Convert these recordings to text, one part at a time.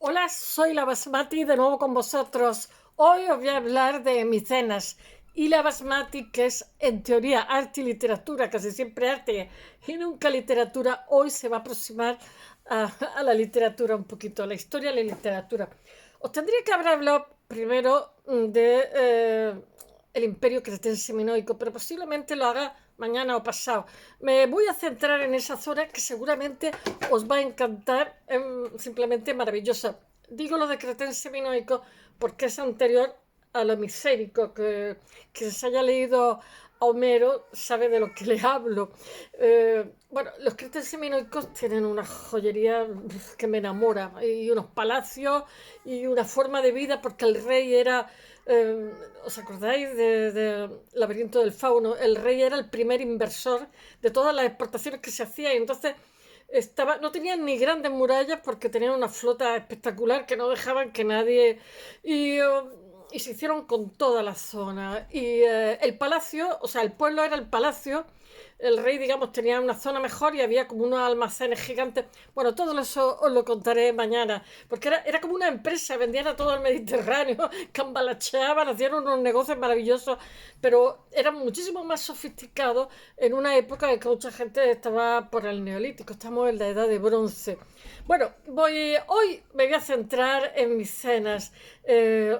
Hola, soy la Basmati de nuevo con vosotros. Hoy os voy a hablar de Micenas. Y la Basmati, que es en teoría arte y literatura, casi siempre arte y nunca literatura, hoy se va a aproximar a la literatura un poquito, a la historia de la literatura. Os tendría que haber hablado primero de el Imperio Cretense Minoico, pero posiblemente lo haga mañana o pasado. Me voy a centrar en esa zona que seguramente os va a encantar, simplemente maravillosa. Digo lo de Cretense Minoico porque es anterior a lo micénico, que se haya leído a Homero sabe de lo que le hablo. Bueno, los cretenses minoicos tienen una joyería que me enamora, y unos palacios y una forma de vida, porque el rey era, ¿os acordáis de Laberinto del Fauno? El rey era el primer inversor de todas las exportaciones que se hacían, y entonces no tenían ni grandes murallas porque tenían una flota espectacular que no dejaban que nadie... Y, y se hicieron con toda la zona. Y el palacio, o sea, el pueblo era el palacio. El rey, digamos, tenía una zona mejor y había como unos almacenes gigantes. Bueno, todo eso os lo contaré mañana, porque era como una empresa, vendían a todo el Mediterráneo, cambalacheaban, hacían unos negocios maravillosos, pero eran muchísimo más sofisticados en una época en que mucha gente estaba por el Neolítico, estamos en la Edad de Bronce. Bueno, hoy me voy a centrar en Micenas.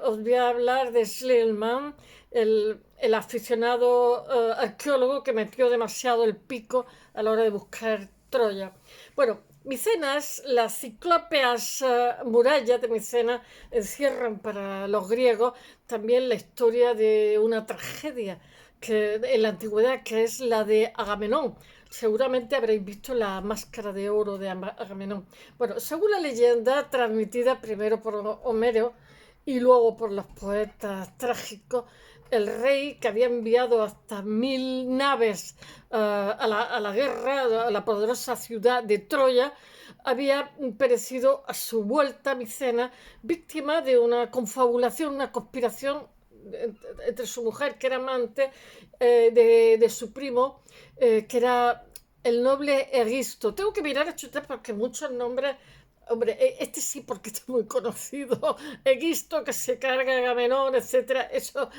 Os voy a hablar de Schliemann, el aficionado arqueólogo que metió demasiado el pico a la hora de buscar Troya. Bueno, Micenas, las ciclópeas murallas de Micenas encierran para los griegos también la historia de una tragedia en la antigüedad, que es la de Agamenón. Seguramente habréis visto la máscara de oro de Agamenón. Bueno, según la leyenda transmitida primero por Homero y luego por los poetas trágicos, el rey, que había enviado hasta 1000 naves a la guerra, a la poderosa ciudad de Troya, había perecido a su vuelta a Micena, víctima de una confabulación, una conspiración entre su mujer, que era amante de su primo, que era el noble Egisto. Tengo que mirar a chutar porque muchos nombres. Hombre, este sí porque está muy conocido. Egisto que se carga a Agamenón, etcétera. Eso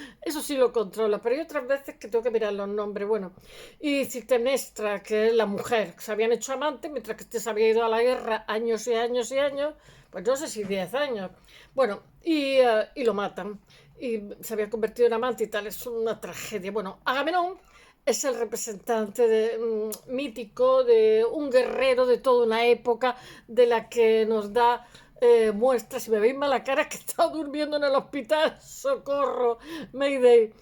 sí lo controla. Pero hay otras veces que tengo que mirar los nombres. Bueno, y Clitemnestra, que es la mujer, que se habían hecho amantes mientras que este se había ido a la guerra años y años y años. Pues no sé si 10 años. Bueno, y lo matan. Y se había convertido en amante y tal. Es una tragedia. Bueno, Agamenón es el representante mítico de un guerrero de toda una época de la que nos da muestras. Si me veis mala cara es que he estado durmiendo en el hospital. Socorro, Mayday.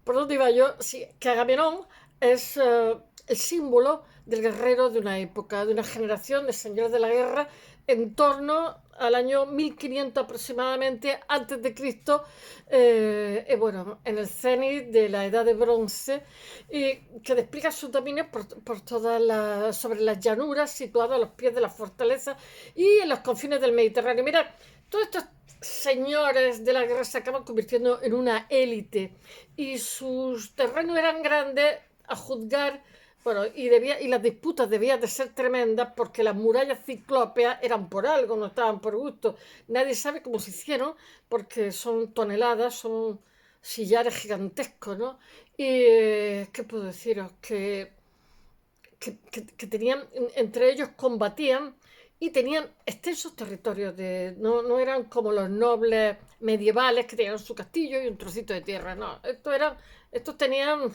¿Por dónde iba yo? Sí, que Agamenón es el símbolo del guerrero de una época, de una generación de señores de la guerra en torno al año 1500 aproximadamente antes de Cristo, bueno, en el cenit de la Edad de Bronce, y que despliega su dominio por sobre las llanuras situadas a los pies de la fortaleza y en los confines del Mediterráneo. Mira, todos estos señores de la guerra se acaban convirtiendo en una élite y sus terrenos eran grandes a juzgar. Bueno, y las disputas debían de ser tremendas porque las murallas ciclópeas eran por algo, no estaban por gusto. Nadie sabe cómo se hicieron porque son toneladas, son sillares gigantescos, ¿no? Y, ¿qué puedo deciros? Que tenían, entre ellos combatían y tenían extensos territorios, no eran como los nobles medievales que tenían su castillo y un trocito de tierra, no, estos tenían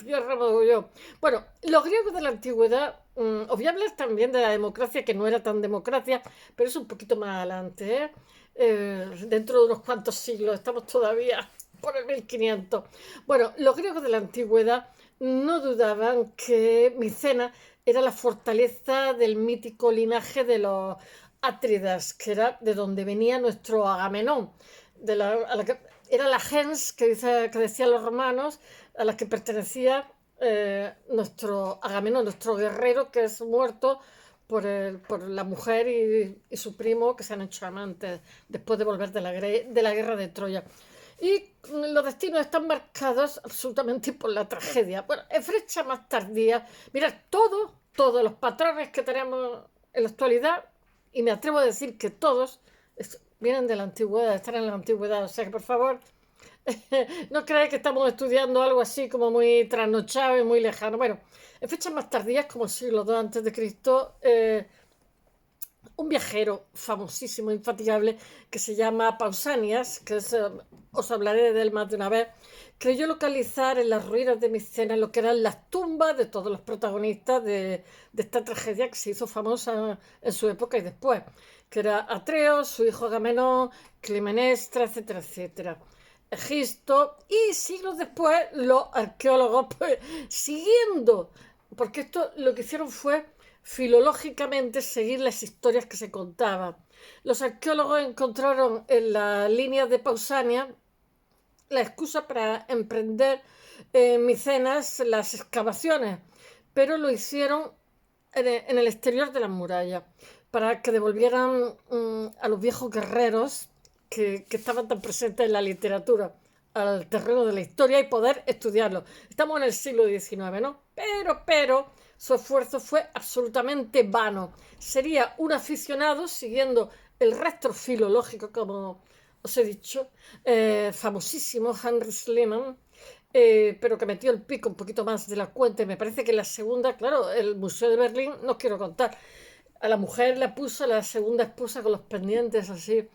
tierra mogollón. Bueno, los griegos de la antigüedad, os voy a hablar también de la democracia, que no era tan democracia, pero es un poquito más adelante, ¿eh? Dentro de unos cuantos siglos, estamos todavía por el 1500. Bueno, los griegos de la antigüedad no dudaban que Micena era la fortaleza del mítico linaje de los Átridas, que era de donde venía nuestro Agamenón, era la gens que decían los romanos, a la que pertenecía nuestro Agamenón, nuestro guerrero que es muerto por la mujer y su primo que se han hecho amantes después de volver de la guerra de Troya. Y los destinos están marcados absolutamente por la tragedia. Bueno, en fecha más tardía, mirad, todos los patrones que tenemos en la actualidad, y me atrevo a decir que todos, Vienen de la antigüedad, están en la antigüedad, o sea que por favor, no creáis que estamos estudiando algo así como muy trasnochado y muy lejano. Bueno, en fechas más tardías, como el siglo II antes de Cristo, un viajero famosísimo, infatigable, que se llama Pausanias, que es, os hablaré de él más de una vez, creyó localizar en las ruinas de Micena lo que eran las tumbas de todos los protagonistas de esta tragedia que se hizo famosa en su época y después, que era Atreo, su hijo Agamenón, Climenestra, etcétera, etcétera. Egisto, y siglos después los arqueólogos, pues, siguiendo, porque esto lo que hicieron fue filológicamente seguir las historias que se contaban. Los arqueólogos encontraron en las líneas de Pausania la excusa para emprender en Micenas las excavaciones, pero lo hicieron en el exterior de las murallas, para que devolvieran a los viejos guerreros que estaban tan presentes en la literatura al terreno de la historia y poder estudiarlo. Estamos en el siglo XIX, ¿no? Pero, su esfuerzo fue absolutamente vano. Sería un aficionado siguiendo el rastro filológico, como os he dicho, famosísimo Henry Schliemann, pero que metió el pico un poquito más de la cuenta. Y me parece que la segunda, claro, el Museo de Berlín, no os quiero contar, a la mujer la puso la segunda esposa con los pendientes así.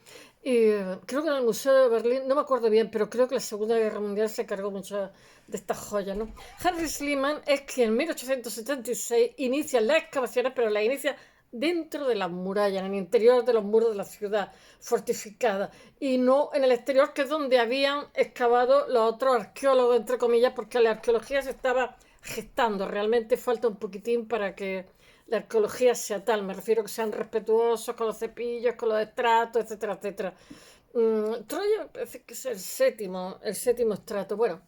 Y creo que en el Museo de Berlín, no me acuerdo bien, pero creo que la Segunda Guerra Mundial se cargó mucho de estas joyas, ¿no? Henry Schliemann es quien en 1876 inicia las excavaciones, pero las inicia dentro de las murallas, en el interior de los muros de la ciudad fortificada, y no en el exterior, que es donde habían excavado los otros arqueólogos, entre comillas, porque la arqueología se estaba gestando. Realmente falta un poquitín para que la arqueología sea tal. Me refiero a que sean respetuosos con los cepillos, con los estratos, etcétera, etcétera. Troya parece que es el séptimo estrato. Bueno,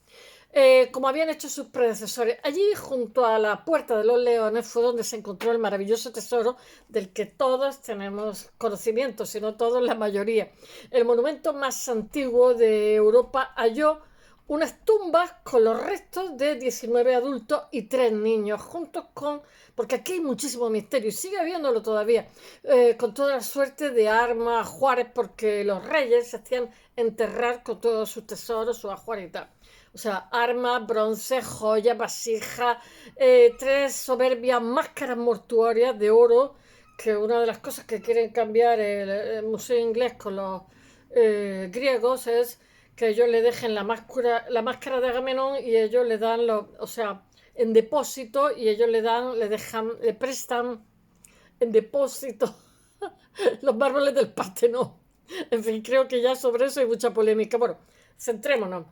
como habían hecho sus predecesores. Allí, junto a la Puerta de los Leones, fue donde se encontró el maravilloso tesoro del que todos tenemos conocimiento, si no todos, la mayoría. El monumento más antiguo de Europa halló unas tumbas con los restos de 19 adultos y 3 niños, juntos con, porque aquí hay muchísimo misterio y sigue habiéndolo todavía, con toda la suerte de armas, ajuares, porque los reyes se hacían enterrar con todos sus tesoros, sus ajuares y tal. O sea, armas, bronce, joyas, vasijas, 3 soberbias máscaras mortuorias de oro, que una de las cosas que quieren cambiar el Museo Inglés con los griegos es que ellos le dejen la máscara de Agamenón y ellos le dan, o sea, en depósito, y ellos le prestan en depósito los mármoles del Partenón. En fin, creo que ya sobre eso hay mucha polémica. Bueno, centrémonos.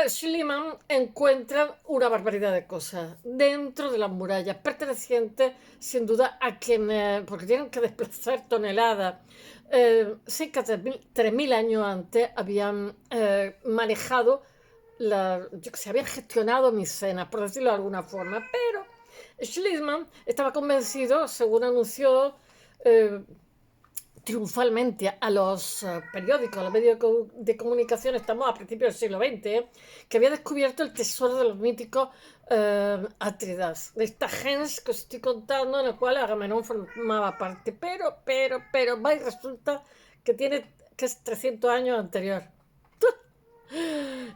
Schliemann encuentra una barbaridad de cosas dentro de las murallas, pertenecientes sin duda a quienes, porque tienen que desplazar toneladas. Cerca de 3.000 años antes habían manejado, se habían gestionado Micenas, por decirlo de alguna forma, pero Schliemann estaba convencido, según anunció triunfalmente a los periódicos, a los medios de comunicación, estamos a principios del siglo XX, que había descubierto el tesoro de los míticos Atridas, de esta gens que os estoy contando, en el cual Agamenón formaba parte, pero, va y resulta que es 300 años anterior.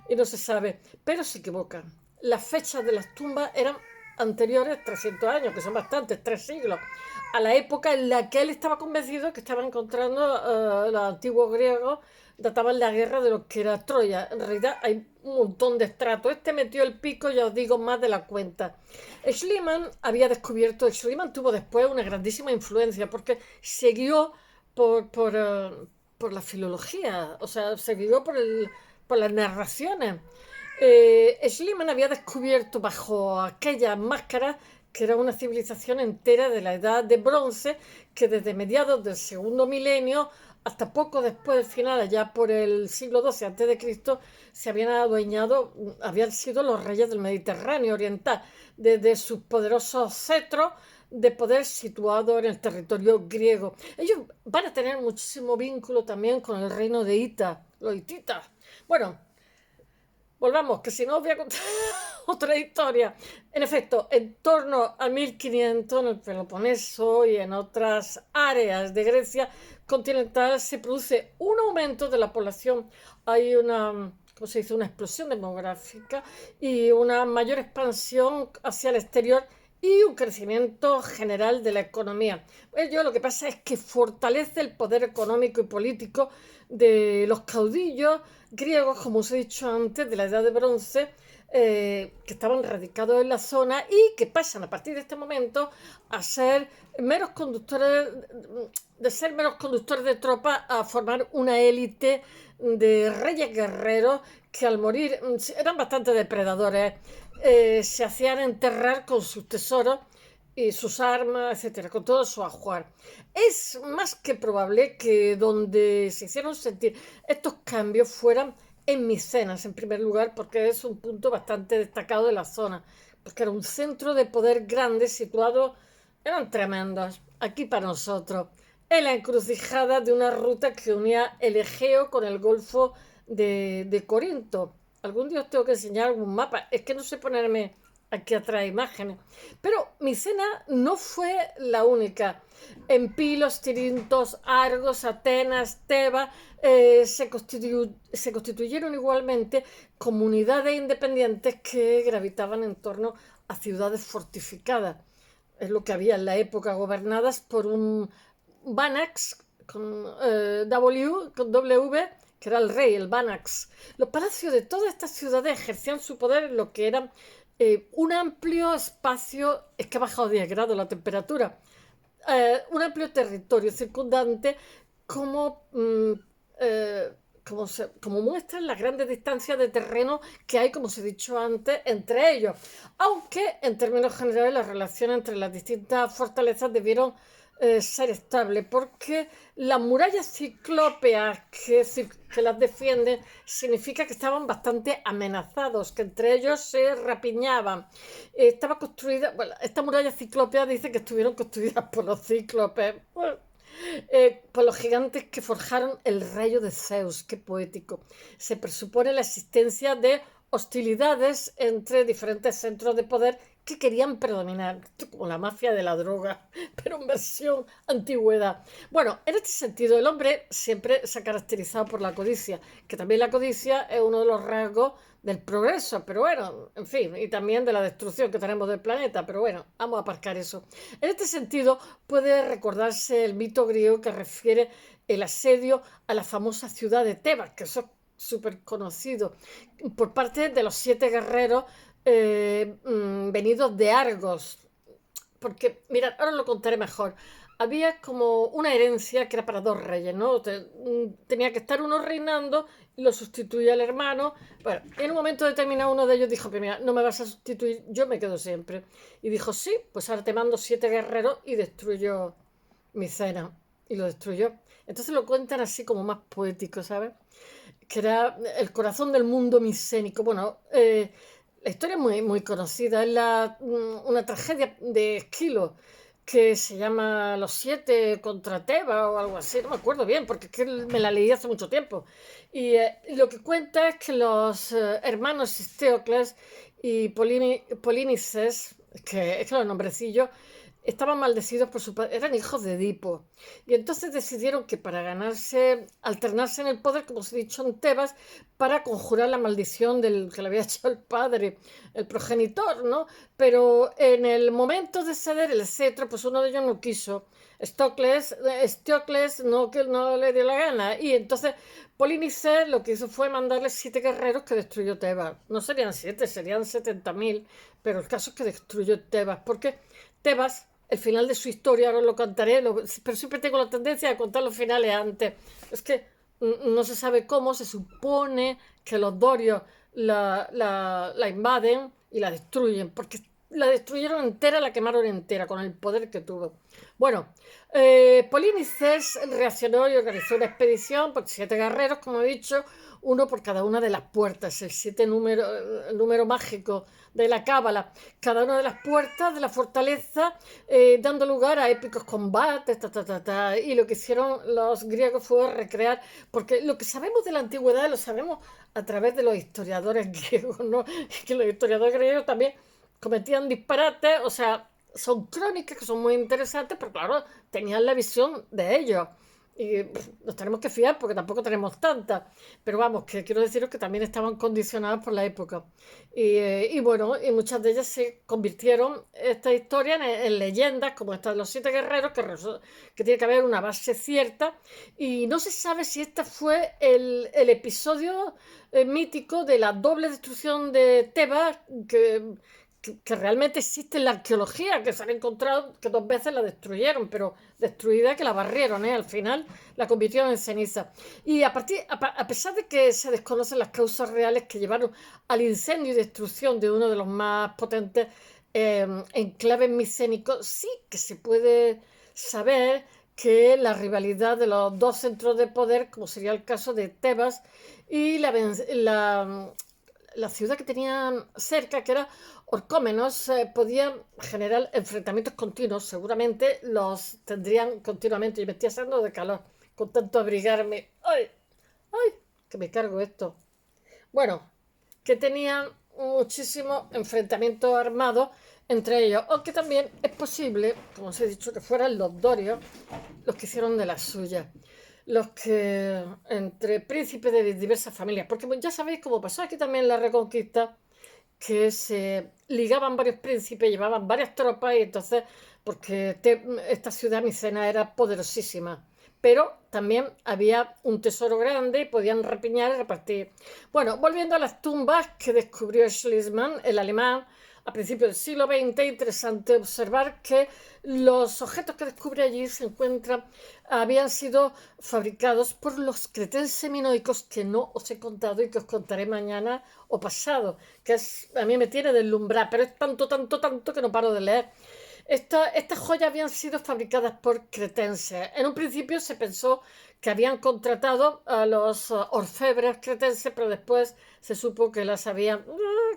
Y no se sabe, pero se equivocan. Las fechas de las tumbas eran anteriores 300 años, que son bastantes, 3 siglos, a la época en la que él estaba convencido que estaba encontrando los antiguos griegos, databan la guerra de lo que era Troya. En realidad hay un montón de estratos. Este metió el pico, ya os digo, más de la cuenta. Schliemann tuvo después una grandísima influencia porque se guió por la filología, o sea, se guió por las narraciones. Schliemann había descubierto bajo aquellas máscaras que era una civilización entera de la edad de bronce, que desde mediados del segundo milenio hasta poco después del final, allá por el siglo XII a.C., se habían adueñado, habían sido los reyes del Mediterráneo oriental, desde sus poderosos cetros de poder situado en el territorio griego. Ellos van a tener muchísimo vínculo también con el reino de Ita, los hititas. Bueno, Volvamos, que si no voy a contar otra historia. En efecto, en torno a 1500, en el Peloponeso y en otras áreas de Grecia continental se produce un aumento de la población. Hay una, ¿cómo se dice?, una explosión demográfica y una mayor expansión hacia el exterior y un crecimiento general de la economía. Ello lo que pasa es que fortalece el poder económico y político de los caudillos griegos, como os he dicho antes, de la Edad de Bronce, que estaban radicados en la zona y que pasan a partir de este momento a ser meros conductores, de ser meros conductores de tropas, a formar una élite de reyes guerreros que al morir eran bastante depredadores, se hacían enterrar con sus tesoros y sus armas, etcétera, con todo su ajuar. Es más que probable que donde se hicieron sentir estos cambios fueran en Micenas, en primer lugar, porque es un punto bastante destacado de la zona, porque era un centro de poder grande situado, eran tremendos, aquí para nosotros, en la encrucijada de una ruta que unía el Egeo con el Golfo de Corinto. Algún día os tengo que enseñar algún mapa, es que no sé ponerme aquí atrás imágenes. Pero Micena no fue la única. En Pilos, Tirintos, Argos, Atenas, Tebas se constituyeron igualmente comunidades independientes que gravitaban en torno a ciudades fortificadas. Es lo que había en la época, gobernadas por un Banax con W, que era el rey, el Banax. Los palacios de todas estas ciudades ejercían su poder en lo que eran un amplio espacio, es que ha bajado 10 grados la temperatura, un amplio territorio circundante como, como muestran las grandes distancias de terreno que hay, como os he dicho antes, entre ellos. Aunque en términos generales las relaciones entre las distintas fortalezas debieron ser estable, porque las murallas ciclópeas que las defienden significa que estaban bastante amenazados, que entre ellos se rapiñaban. Estaba construida, bueno, esta muralla ciclópea dice que estuvieron construidas por los cíclopes, por los gigantes que forjaron el rayo de Zeus. Qué poético. Se presupone la existencia de hostilidades entre diferentes centros de poder que querían predominar, como la mafia de la droga, pero en versión antigüedad. Bueno, en este sentido, el hombre siempre se ha caracterizado por la codicia, que también la codicia es uno de los rasgos del progreso, pero bueno, en fin, y también de la destrucción que tenemos del planeta, pero bueno, vamos a aparcar eso. En este sentido, puede recordarse el mito griego que refiere el asedio a la famosa ciudad de Tebas, que eso es súper conocido, por parte de los 7 guerreros venidos de Argos, porque, mirad, ahora lo contaré mejor. Había como una herencia que era para 2 reyes, ¿no? Tenía que estar uno reinando y lo sustituía el hermano. Bueno, en un momento determinado uno de ellos dijo, mira, no me vas a sustituir, yo me quedo siempre. Y dijo, sí, pues ahora te mando 7 guerreros y destruyo Micena. Y lo destruyó. Entonces lo cuentan así como más poético, ¿sabes? Que era el corazón del mundo micénico. Bueno, la historia es muy, muy conocida, es una tragedia de Esquilo que se llama Los 7 contra Tebas o algo así, no me acuerdo bien porque es que me la leí hace mucho tiempo. Y lo que cuenta es que los hermanos Istéocles y Polínices, que es que los nombrecillos, estaban maldecidos por su padre, eran hijos de Edipo. Y entonces decidieron que para alternarse en el poder, como os he dicho en Tebas, para conjurar la maldición del que le había hecho el padre, el progenitor, ¿no? Pero en el momento de ceder el cetro, pues uno de ellos no quiso. Estiocles que no le dio la gana. Y entonces Polinices lo que hizo fue mandarle 7 guerreros que destruyó Tebas. No serían 7, serían 70.000, pero el caso es que destruyó Tebas, porque Tebas, el final de su historia, ahora lo contaré, pero siempre tengo la tendencia a contar los finales antes. Es que no se sabe cómo, se supone que los dorios la invaden y la destruyen, porque la destruyeron entera, la quemaron entera con el poder que tuvo. Bueno, Polinices reaccionó y organizó una expedición por 7 guerreros, como he dicho, uno por cada una de las puertas, el 7 número mágico de la cábala, cada una de las puertas de la fortaleza, dando lugar a épicos combates, y lo que hicieron los griegos fue recrear, porque lo que sabemos de la antigüedad lo sabemos a través de los historiadores griegos, ¿no? Que los historiadores griegos también cometían disparates, o sea, son crónicas que son muy interesantes, pero claro, tenían la visión de ellos. Y nos tenemos que fiar porque tampoco tenemos tantas. Pero vamos, que quiero deciros que también estaban condicionadas por la época. Y bueno, y muchas de ellas se convirtieron, esta historia, en leyendas, como esta de los 7 guerreros, que tiene que haber una base cierta. Y no se sabe si este fue el episodio mítico de la doble destrucción de Tebas, que realmente existe en la arqueología, que se han encontrado que 2 veces la destruyeron, pero destruida que la barrieron, al final la convirtieron en ceniza. Y a pesar de que se desconocen las causas reales que llevaron al incendio y destrucción de uno de los más potentes enclaves micénicos, sí que se puede saber que la rivalidad de los 2 centros de poder, como sería el caso de Tebas y la ciudad que tenían cerca, que era Orcómenos, podían generar enfrentamientos continuos. Seguramente los tendrían continuamente. Y me estoy haciendo de calor con tanto abrigarme. ¡Ay! ¡Ay! Que me cargo esto. Bueno, que tenían muchísimos enfrentamientos armados entre ellos. Aunque también es posible, como os he dicho, que fueran los dorios los que hicieron de las suyas, los que entre príncipes de diversas familias, porque ya sabéis cómo pasó aquí también en la Reconquista, que se ligaban varios príncipes, llevaban varias tropas y entonces, porque esta ciudad micena era poderosísima, pero también había un tesoro grande y podían repiñar y repartir. Bueno, volviendo a las tumbas que descubrió Schliemann, el alemán, a principios del siglo XX, interesante observar que los objetos que descubre allí habían sido fabricados por los cretenses minoicos, que no os he contado y que os contaré mañana o pasado, que a mí me tiene deslumbrada, pero es tanto, tanto, tanto que no paro de leer. Estas joyas habían sido fabricadas por cretenses. En un principio se pensó que habían contratado a los orfebres cretenses, pero después se supo que las habían...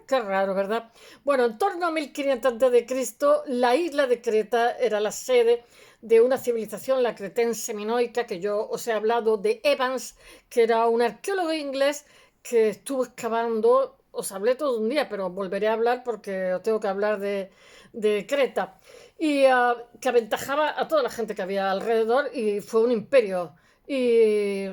qué raro, ¿verdad? Bueno, en torno a 1500 a.C., la isla de Creta era la sede de una civilización, la cretense minoica, que yo os he hablado de Evans, que era un arqueólogo inglés que estuvo excavando. Os hablé todo un día, pero volveré a hablar porque os tengo que hablar de Creta. Y que aventajaba a toda la gente que había alrededor y fue un imperio. Y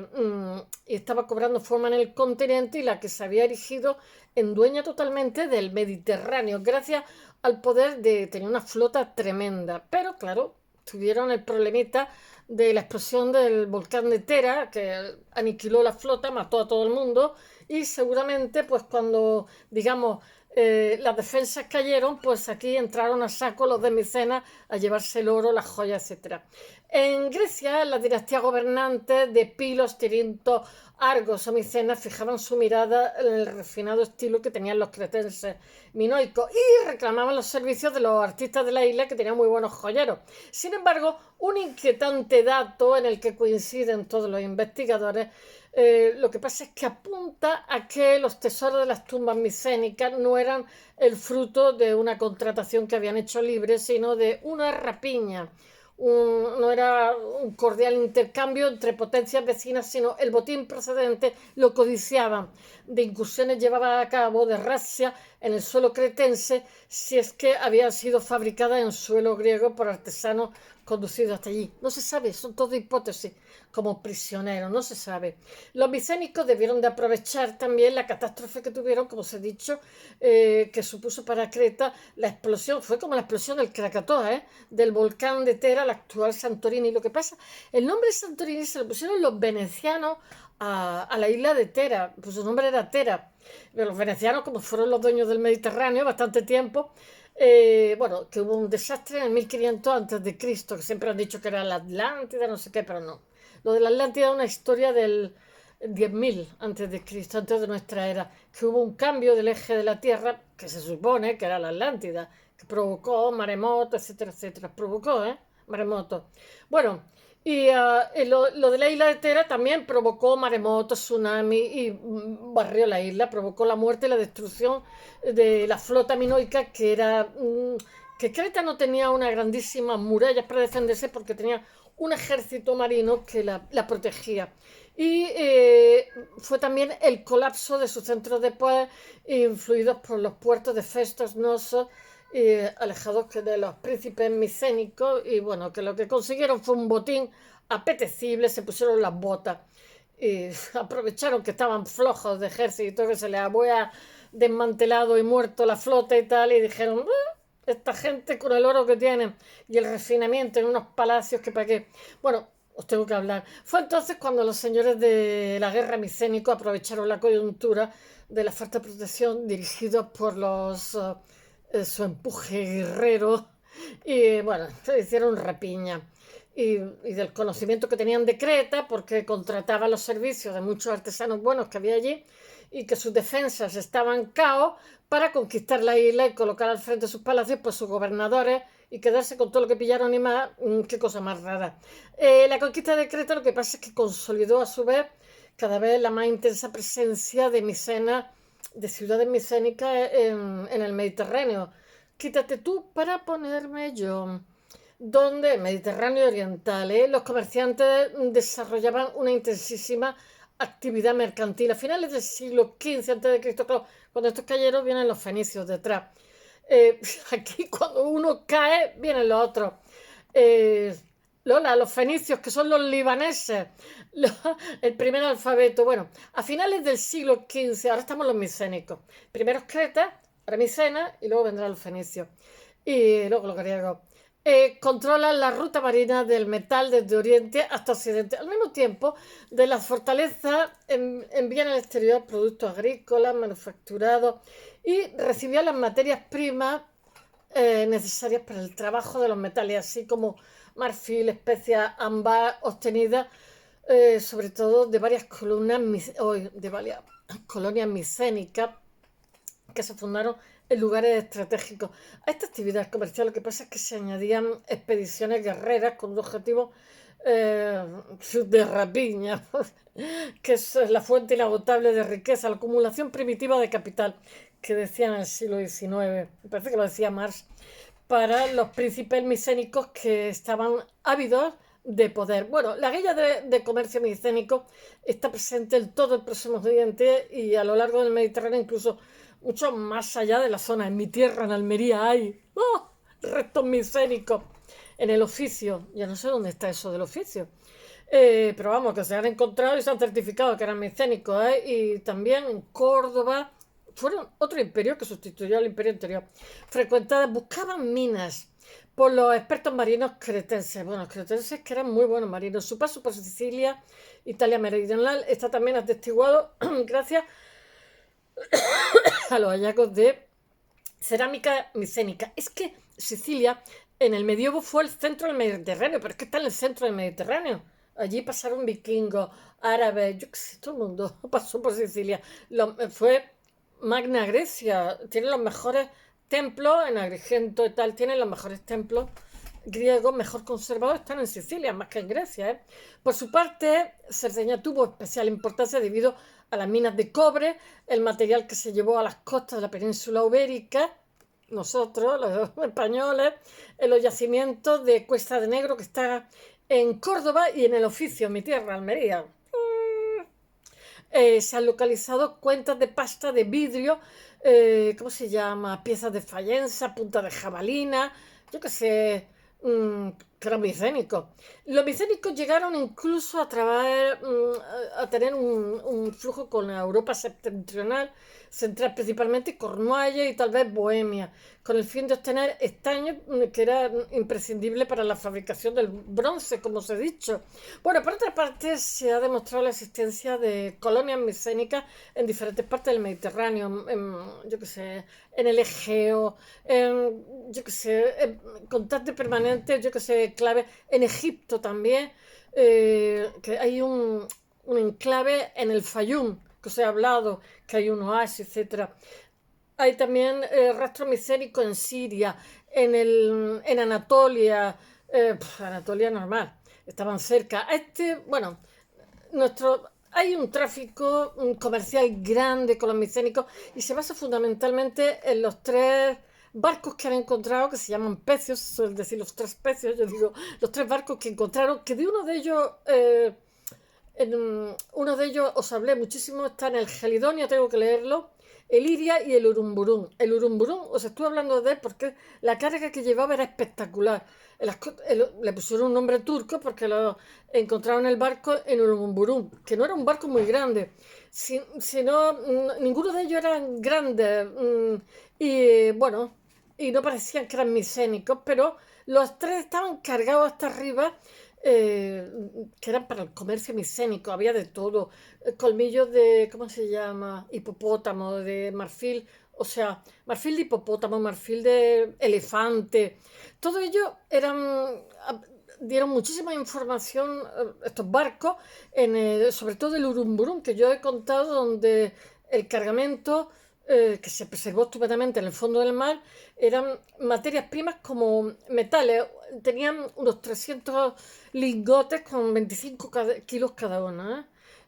estaba cobrando forma en el continente y la que se había erigido en dueña totalmente del Mediterráneo, gracias al poder de tener una flota tremenda. Pero claro, tuvieron el problemita de la explosión del volcán de Tera, que aniquiló la flota, mató a todo el mundo, y seguramente pues cuando, digamos, las defensas cayeron, pues aquí entraron a saco los de Micenas a llevarse el oro, las joyas, etc. En Grecia, la dinastía gobernante de Pilos, Tirinto, Argos o Micenas fijaban su mirada en el refinado estilo que tenían los cretenses minoicos y reclamaban los servicios de los artistas de la isla, que tenían muy buenos joyeros. Sin embargo, un inquietante dato en el que coinciden todos los investigadores, lo que pasa es que apunta a que los tesoros de las tumbas micénicas no eran el fruto de una contratación que habían hecho libre, sino de una rapiña. No era un cordial intercambio entre potencias vecinas, sino el botín procedente lo codiciaban. De incursiones llevadas a cabo de razzia en el suelo cretense, si es que habían sido fabricadas en suelo griego por artesanos conducidos hasta allí. No se sabe, son todo hipótesis, como prisioneros, no se sabe. Los micénicos debieron de aprovechar también la catástrofe que tuvieron, como os he dicho, que supuso para Creta la explosión, fue como la explosión del Krakatoa, del volcán de Tera, el actual Santorini. Lo que pasa, el nombre Santorini se lo pusieron los venecianos a la isla de Tera, pues su nombre era Tera. Pero los venecianos, como fueron los dueños del Mediterráneo bastante tiempo, bueno, que hubo un desastre en el 1500 a.C., que siempre han dicho que era la Atlántida, no sé qué, pero no. Lo de la Atlántida es una historia del 10.000 a.C., antes de nuestra era, que hubo un cambio del eje de la Tierra, que se supone que era la Atlántida, que provocó maremotos, etcétera, etcétera. Provocó, maremotos. Bueno, y lo de la isla de Tera también provocó maremotos, tsunami y barrió la isla, provocó la muerte y la destrucción de la flota minoica que era... que Creta no tenía una grandísima muralla para defenderse porque tenía un ejército marino que la protegía. Y fue también el colapso de sus centros de poder, influidos por los puertos de Festos, Nosos, alejados de los príncipes micénicos, y bueno, que lo que consiguieron fue un botín apetecible, se pusieron las botas y aprovecharon que estaban flojos de ejército, que se les había desmantelado y muerto la flota y tal, y dijeron, esta gente con el oro que tienen y el refinamiento en unos palacios que para qué. Bueno, os tengo que hablar. Fue entonces cuando los señores de la guerra micénico aprovecharon la coyuntura de la falta de protección dirigidos por su empuje guerrero y bueno, se hicieron rapiña. Y del conocimiento que tenían de Creta, porque contrataba los servicios de muchos artesanos buenos que había allí y que sus defensas estaban caos para conquistar la isla y colocar al frente de sus palacios pues sus gobernadores y quedarse con todo lo que pillaron y más, qué cosa más rara. La conquista de Creta lo que pasa es que consolidó a su vez cada vez la más intensa presencia de Micenas, de ciudades micénicas en el Mediterráneo. Quítate tú para ponerme yo. Donde el Mediterráneo oriental, los comerciantes desarrollaban una intensísima actividad mercantil. A finales del siglo XV a.C., claro, cuando estos cayeron vienen los fenicios detrás. Aquí cuando uno cae, vienen los otros. Lola, los fenicios, que son los libaneses, el primer alfabeto. Bueno, a finales del siglo XV, ahora estamos los micénicos. Primero Creta, ahora Micenas, y luego vendrán los fenicios. Y luego los griegos. Controlan la ruta marina del metal desde Oriente hasta Occidente. Al mismo tiempo, de las fortalezas envían al exterior productos agrícolas, manufacturados y recibían las materias primas necesarias para el trabajo de los metales, así como marfil, especias, ámbar, obtenidas sobre todo de varias colonias micénicas que se fundaron en lugares estratégicos. A esta actividad comercial lo que pasa es que se añadían expediciones guerreras con un objetivo de rapiña, que es la fuente inagotable de riqueza, la acumulación primitiva de capital, que decían en el siglo XIX, me parece que lo decía Marx, para los príncipes micénicos que estaban ávidos de poder. Bueno, la guía de comercio micénico está presente en todo el Próximo Oriente y a lo largo del Mediterráneo, incluso mucho más allá de la zona. En mi tierra, en Almería, hay restos micénicos en el Oficio. Ya no sé dónde está eso del Oficio. Pero vamos, que se han encontrado y se han certificado que eran micénicos. Y también en Córdoba, fueron otro imperio que sustituyó al imperio anterior. Frecuentadas, buscaban minas por los expertos marinos cretenses. Bueno, los cretenses que eran muy buenos marinos. Su paso por Sicilia, Italia meridional, está también atestiguado gracias a los hallazgos de cerámica micénica. Es que Sicilia en el medievo fue el centro del Mediterráneo, pero es que está en el centro del Mediterráneo. Allí pasaron vikingos, árabes, yo qué sé, todo el mundo pasó por Sicilia. Fue Magna Grecia, tiene los mejores templos en Agrigento y tal, tienen los mejores templos griegos mejor conservados, están en Sicilia, más que en Grecia. Por su parte, Cerdeña tuvo especial importancia debido a las minas de cobre, el material que se llevó a las costas de la península ibérica, nosotros, los españoles, en los yacimientos de Cuesta de Negro, que está en Córdoba, y en el Oficio, mi tierra, Almería. Se han localizado cuentas de pasta de vidrio, ¿cómo se llama? Piezas de fayenza, punta de jabalina, yo qué sé, que eran micénicos. Los micénicos llegaron incluso a tener un flujo con la Europa septentrional, central principalmente, Cornualles y tal vez Bohemia, con el fin de obtener estaño que era imprescindible para la fabricación del bronce, como os he dicho. Bueno, por otra parte, se ha demostrado la existencia de colonias micénicas en diferentes partes del Mediterráneo, yo qué sé, en el Egeo, yo qué sé, contacto permanente, yo qué sé, clave, en Egipto también, que hay un enclave en el Fayum, que os he hablado, que hay un oasis, etcétera. hay también rastros micénicos en Siria, en Anatolia, Anatolia normal, estaban cerca. Bueno, hay un tráfico comercial grande con los micénicos y se basa fundamentalmente en los tres barcos que han encontrado, que se llaman pecios, suelen decir los tres pecios, yo digo los tres barcos que encontraron, que de uno de ellos os hablé muchísimo, está en el Gelidonio, tengo que leerlo, el Iria y el Urumburún. El Urumburún os estuve hablando de él porque la carga que llevaba era espectacular. Le pusieron un nombre turco porque lo encontraron el barco en Urumburún, que no era un barco muy grande, sino ninguno de ellos eran grandes y bueno, y no parecían que eran micénicos, pero los tres estaban cargados hasta arriba, eh, que eran para el comercio micénico, había de todo, colmillos de, ¿cómo se llama? Hipopótamo, de marfil, o sea, marfil de hipopótamo, marfil de elefante, todo ello dieron muchísima información, estos barcos, sobre todo el Urumburún, que yo he contado, donde el cargamento que se preservó estupendamente en el fondo del mar, eran materias primas como metales. Tenían unos 300 lingotes con 25 kilos cada uno,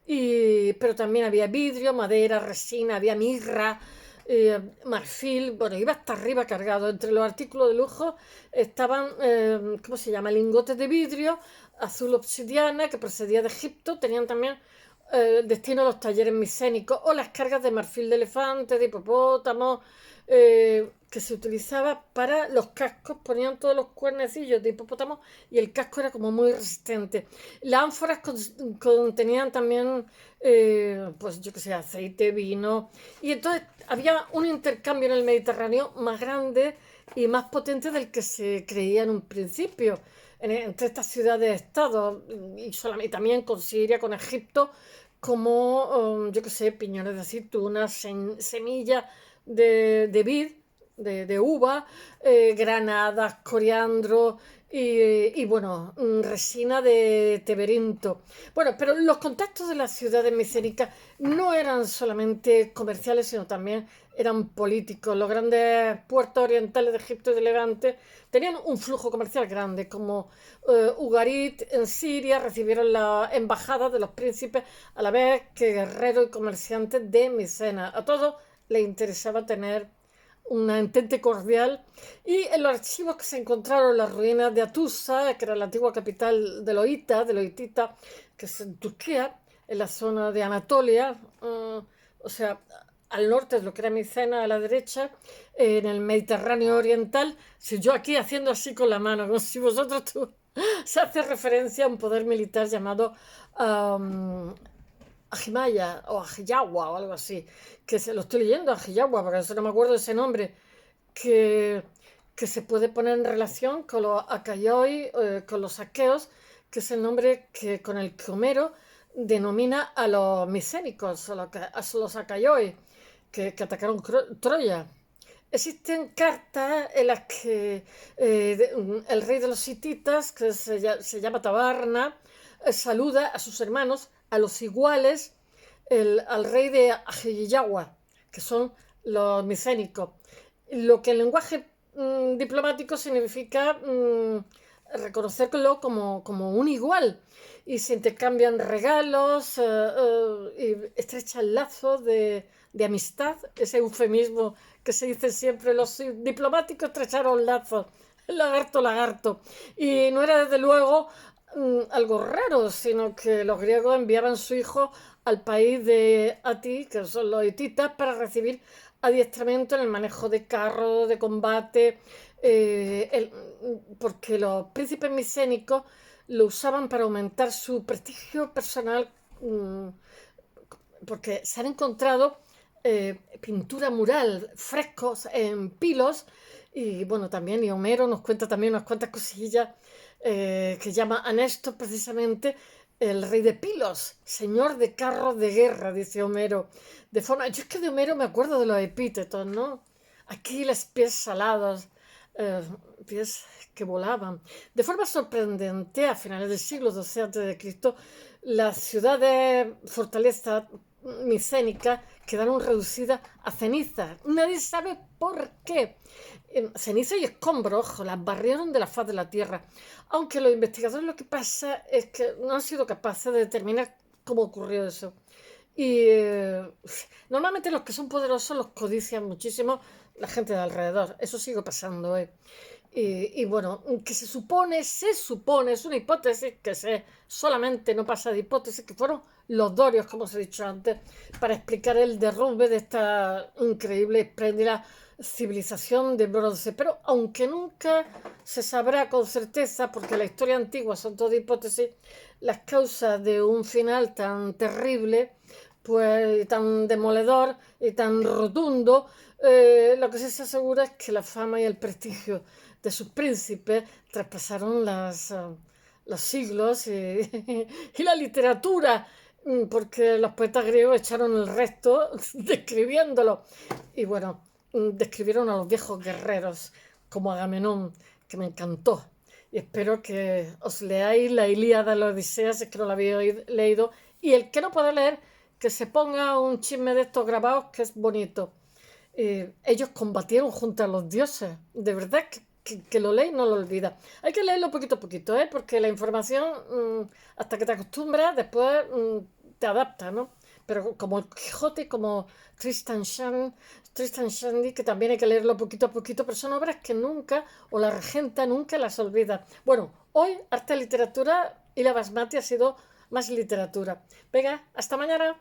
¿eh? Pero también había vidrio, madera, resina, había mirra, marfil, bueno, iba hasta arriba cargado. Entre los artículos de lujo estaban, ¿cómo se llama? Lingotes de vidrio, azul obsidiana, que procedía de Egipto. Tenían también destino a los talleres micénicos o las cargas de marfil de elefante, de hipopótamo, que se utilizaba para los cascos. Ponían todos los cuernecillos de hipopótamo y el casco era como muy resistente. Las ánforas contenían también, pues yo que sé, aceite, vino, y entonces había un intercambio en el Mediterráneo más grande y más potente del que se creía en un principio entre estas ciudades-estado y también con Siria, con Egipto, como, yo qué sé, piñones de aceitunas, semillas de vid, de uva, granadas, coriandro bueno, resina de teberinto. Bueno, pero los contactos de las ciudades micénicas no eran solamente comerciales, sino también eran políticos. Los grandes puertos orientales de Egipto y de Levante tenían un flujo comercial grande, como Ugarit en Siria recibieron la embajada de los príncipes, a la vez que guerreros y comerciantes de Micenas. A todos les interesaba tener una entente cordial, y en los archivos que se encontraron en las ruinas de Atusa, que era la antigua capital de los hititas, que es en Turquía, en la zona de Anatolia, o sea, al norte de lo que era Micena, a la derecha, en el Mediterráneo oriental. Si yo aquí haciendo así con la mano, como si vosotros se hace referencia a un poder militar llamado Ajimaya o Ajiyawa o algo así, que se lo estoy leyendo, Ajiyawa, porque eso no me acuerdo de ese nombre, que, que se puede poner en relación con los Akayoi, con los aqueos, que es el nombre con el que Homero denomina a los micénicos, a los Akayoi, que atacaron Troya. Existen cartas en las que el rey de los hititas, que se llama Tabarna, saluda a sus hermanos, a los iguales, al rey de Ajiyawa, que son los micénicos. Lo que en lenguaje diplomático significa reconocerlo como un igual, y se intercambian regalos y estrechan lazos de amistad, ese eufemismo que se dice siempre, los diplomáticos estrecharon lazos, lagarto, lagarto. Y no era desde luego algo raro, sino que los griegos enviaban su hijo al país de Ati, que son los hititas, para recibir adiestramiento en el manejo de carros, de combate, porque los príncipes micénicos lo usaban para aumentar su prestigio personal, porque se han encontrado pintura mural, frescos en Pilos, y bueno, también, y Homero nos cuenta también unas cuantas cosillas que llama a Néstor precisamente el rey de Pilos, señor de carros de guerra, dice Homero. Yo es que de Homero me acuerdo de los epítetos, ¿no? Aquiles, pies salados, pies que volaban. De forma sorprendente, a finales del siglo XII a.C., las ciudades fortalezas micénicas quedaron reducidas a cenizas. Nadie sabe por qué. Ceniza y escombros, ojo, las barrieron de la faz de la Tierra. Aunque los investigadores lo que pasa es que no han sido capaces de determinar cómo ocurrió eso. Y normalmente los que son poderosos los codician muchísimo la gente de alrededor. Eso sigue pasando, ¿eh? Y bueno, que se supone, es una hipótesis que solamente no pasa de hipótesis, que fueron los dorios, como os he dicho antes, para explicar el derrumbe de esta increíble y espléndida civilización de bronce. Pero aunque nunca se sabrá con certeza, porque la historia antigua son todas hipótesis, las causas de un final tan terrible, pues tan demoledor y tan rotundo, lo que sí se asegura es que la fama y el prestigio de sus príncipes traspasaron los siglos y la literatura, porque los poetas griegos echaron el resto describiéndolo. Y bueno, describieron a los viejos guerreros como Agamenón, que me encantó. Y espero que os leáis la Ilíada, la Odisea, si es que no la habéis leído. Y el que no pueda leer, que se ponga un chisme de estos grabados, que es bonito. Ellos combatieron junto a los dioses. De verdad que lo lees y no lo olvidas. Hay que leerlo poquito a poquito, ¿eh? Porque la información, hasta que te acostumbras, después te adapta, ¿no? Pero como el Quijote, como Tristan Shandy, que también hay que leerlo poquito a poquito, pero son obras que nunca, o la regenta nunca las olvida. Bueno, hoy arte, literatura y la basmati ha sido más literatura. Venga, hasta mañana.